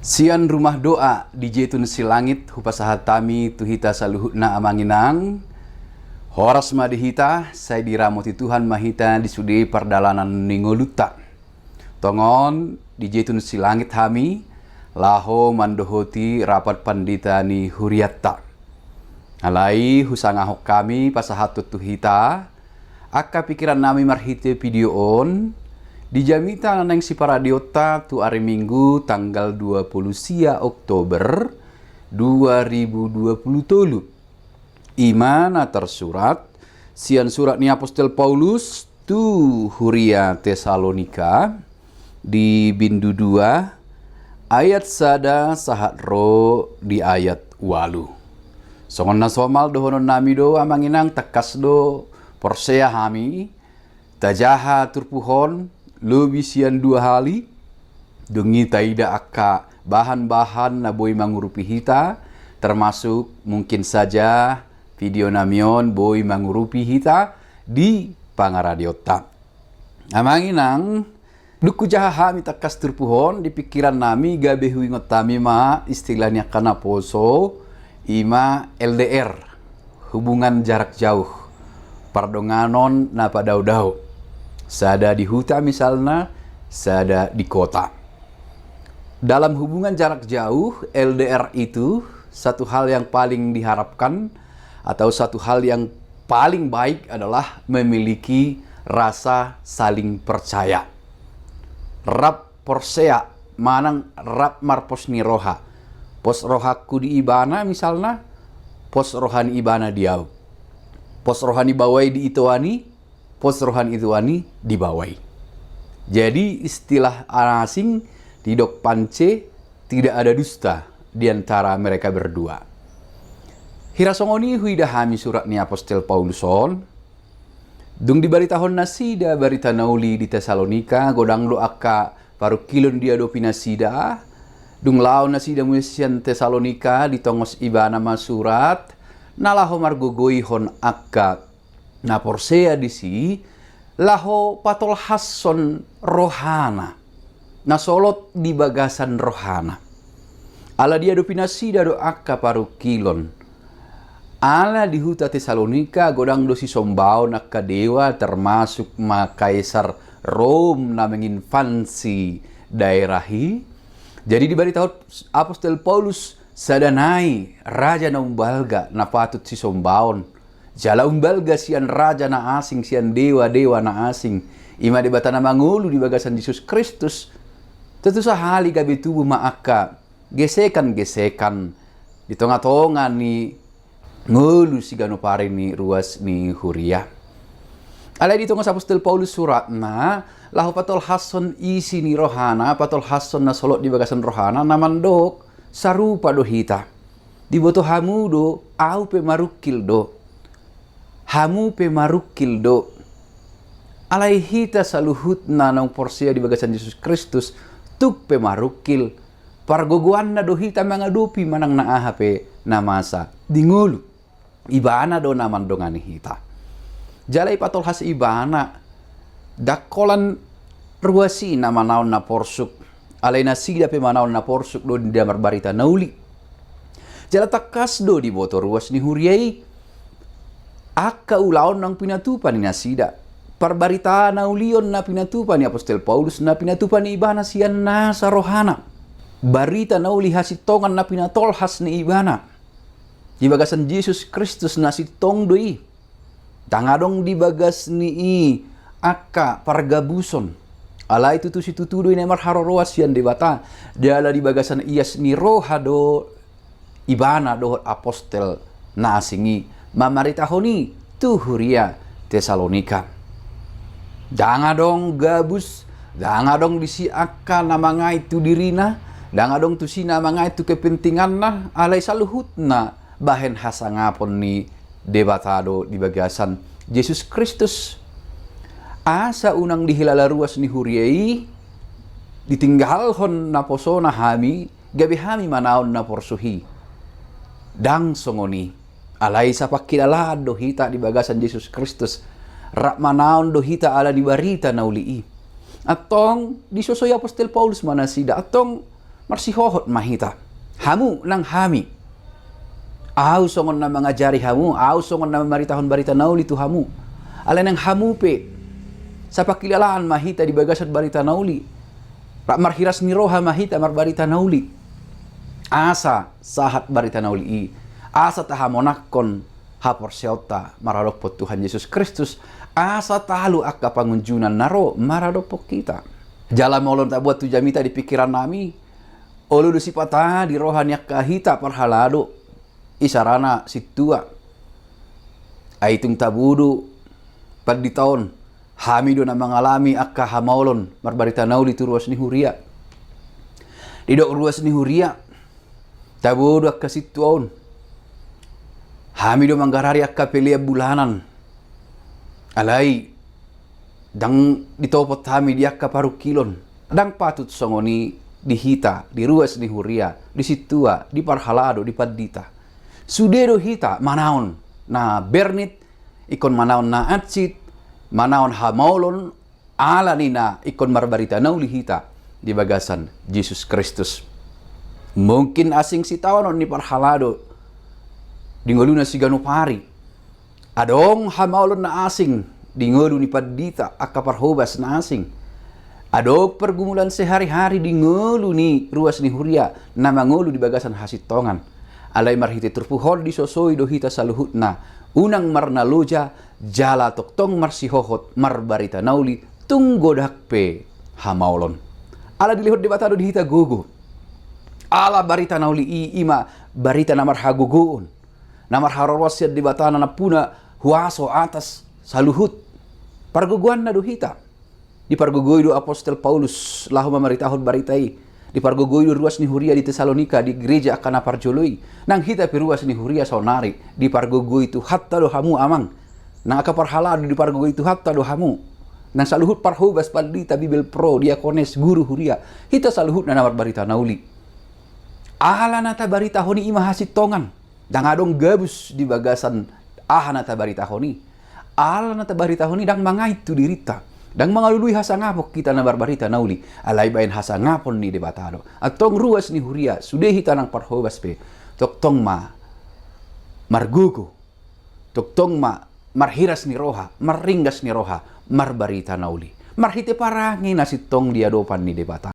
Sian rumah doa di jetun silangit hupasahat tami tuhita saluhutna amanginang. Horas madihita saya diramoti Tuhan mahita di sudi perdalanan ningoluta. Tongon di jetun silangit hami laho mandohoti rapat pandita ni huriatta. Alai husangahok kami pasahat tuhita akka pikiran nami marhite video on. Dijamita neng si paradiota tu hari Minggu tanggal 20 Oktober 2020. Imana tersurat sian surat ni Apostel Paulus tu Huria Tesalonika di bindu 2 ayat sada sahat ro di ayat walu. Songon na somal dohonon nami do amanginang tekas do porsea hami tajaha turpuhon lebih sian 2 hali dungi taida akka bahan-bahan na boy mangurupi hita termasuk mungkin saja video namion boy mangurupi hita di pangaradiota. Amanginang duku jaha mi takas turpuhon di pikiran nami gabe huingot tami ma istilahnya kana poso ima LDR hubungan jarak jauh pardonganon na padau-dau. Sada di huta misalnya, sada di kota. Dalam hubungan jarak jauh, LDR itu satu hal yang paling diharapkan atau satu hal yang paling baik adalah memiliki rasa saling percaya. Rap porsea, manang rap marpos ni roha. Pos rohaku di ibana misalnya, pos rohani ibana diau. Pos rohani bawai di ituani, pos rohani ituani dibawai. Jadi istilah asing tidak pance, tidak ada dusta di antara mereka berdua. Hirasongoni huida hami surat ni Apostel Pauluson. Dung di baritahon nasida barita nauli di Tesalonika godang lo akka paru kilon dia do pinasida. Dung lao nasida musian Tesalonika di tongos ibana masurat nalaho margogoi hon akka na porsea di si laho patol hasson rohana na solot di bagasan rohana ala dia do pinasida do akka paru kilon ala di huta Tesalonika godang do si sombao nakka dewa termasuk ma kaisar Rom na menginfansi daerahi. Jadi di bari tahun Apostel Paulus sadanai raja na umbalga na patut si sombaon jala umbalga sian raja na asing, sian dewa-dewa na asing. Ima debata na mangulu di bagasan Yesus Kristus. Tentu sahali gabi tubuh maaka gesekan-gesekan di tengah-tengah ni ngulu si ganopare ni ruas ni huria. Alai di tengah Apostel Paulus surat na lahu patol hason isi ni rohana, patol hason na solot di bagasan rohana namandok sarupa do hita. Di boto hamu do au pe marukil do. Hamu pe marukil do. Alai hita saluhut na nang porsia di bagasan Yesus Kristus tuk pe marukil. Pargoguan na do hita mangadupi manang naaha pe namasa. Dingulu. Ibana do naman do ngani hita. Jalai patol has ibana. Dakolan ruasi na manaon na porsuk. Alai nasida pe manaon na porsuk do di damar barita nauli. Jala takas do di boto ruas ni huriai. Akka ulaon ng pinatupan ni nasida. Parbarita na ulion na pinatupan ni Apostel Paulus na pinatupan ni ibana siyan na sa rohana. Barita na uli hasitongan na pinatolhas ni ibana. Di bagasan Jesus Kristus na sitong doi. Tangadong di bagas ni akka pargabuson. Ala itu tu si tutudoy na marharoruas yan di bata. Diala di bagasan iyas ni roha do ibana do apostel na asingi. Mamaritahoni tu Huria Tesalonika. Jangan dong gabus, jangan dong disi akka namanga itu dirina, jangan dong tu si namanga itu kepentingan na, alai saluhut na bahen hasangapon ni debatado di bagasan Yesus Kristus. Asa unang dihilala ruas ni Huriai, ditinggalhon na poso na hami, gabi hami manaon na porsuhi. Dang songoni. Alai sa pakilala do hita di bagasan Yesus Kristus. Rak manaon do hita ala di barita na ulii. Atong di sosoy Apostel Paulus manasida. Atong marsihohot mahita. Hamu nang hami. Au songon na mengajari hamu, au songon na maritahon barita nauli tu hamu. Ala nang hamu pe. Sa pakilalaan mahita di bagasan barita nauli. Rak marhiras ni roha mahita mar barita nauli. Asa sahat barita nauli i. Asa tahamonakon hapor seota maradopot Tuhan Yesus Kristus. Asa talu akka pangunjunan naro maradopok kita. Jala molon tak buat tu jamita di pikiran nami. Olu dusipata di rohani akka hita parhalado. Isarana situa. Aitung tabudu pad di tahun. Hamido na mengalami akka hamaulon marbarita nauli tu ruas ni huria. Didok ruas ni huria. Tabudu akka situaun. Hamido manggarari akka pelia bulanan. Alai dang ditopot hami di akka paru kilon. Dang patut songoni dihita, di ruas ni huria, di situa, di parhalado, di padita. Sudedo hita manaon na bernit, ikon manaon na atsit, manaon hamaulon, ala ni na ikon marbarita nauli hita di bagasan Jesus Kristus. Mungkin asing sitawanon ni parhalado, di ngoluna si ganupari. Adong hamaulon na asing, di ngolu ni padita, akka parhobas na asing. Adong pergumulan sehari-hari di ngolu ni ruas ni huria, na mangolu di bagasan hasitongan. Alay marhiti turpuhol di sosoi dohita saluhut na, unang marnaloja, jala toktong marsihohot, marbarita nauli, tunggodakpe hamaulon. Ala dilihot di batado dihita gugu. Ala barita nauli ima, barita namar haguguun. Namar harorwasya di batana na puna huaso atas saluhut. Parguguan na duhita. Di pargugoy do Apostel Paulus lahu mamaritahon baritai. Di pargugoy do ruas ni huria di Tesalonika di gereja akan aparjoloi. Nang hita piruas ni huria sonari. Di pargugoy tu hatta do hamu amang. Nang akaparhalado di pargugoy tu hatta do hamu. Nang saluhut parhubas pandita Bibel Pro diakones guru huria. Hita saluhut na namar barita nauli. Ala nata barita honi ima hasitongan. Dang adong gabus di bagasan nata barita honi. Ala nata barita honi dang mangait tu dirita. Dang mangalului hasa ngapok kita na barbarita nauli. Alay bain hasa ngapon ni debatado. At tong ruas ni huria. Sudehi tanang parhobas pe. Tok tong ma margugo. Tok tong ma marhiras ni roha. Marringgas ni roha. Marbarita nauli. Marhite parangin na si tong diadopan ni debatado.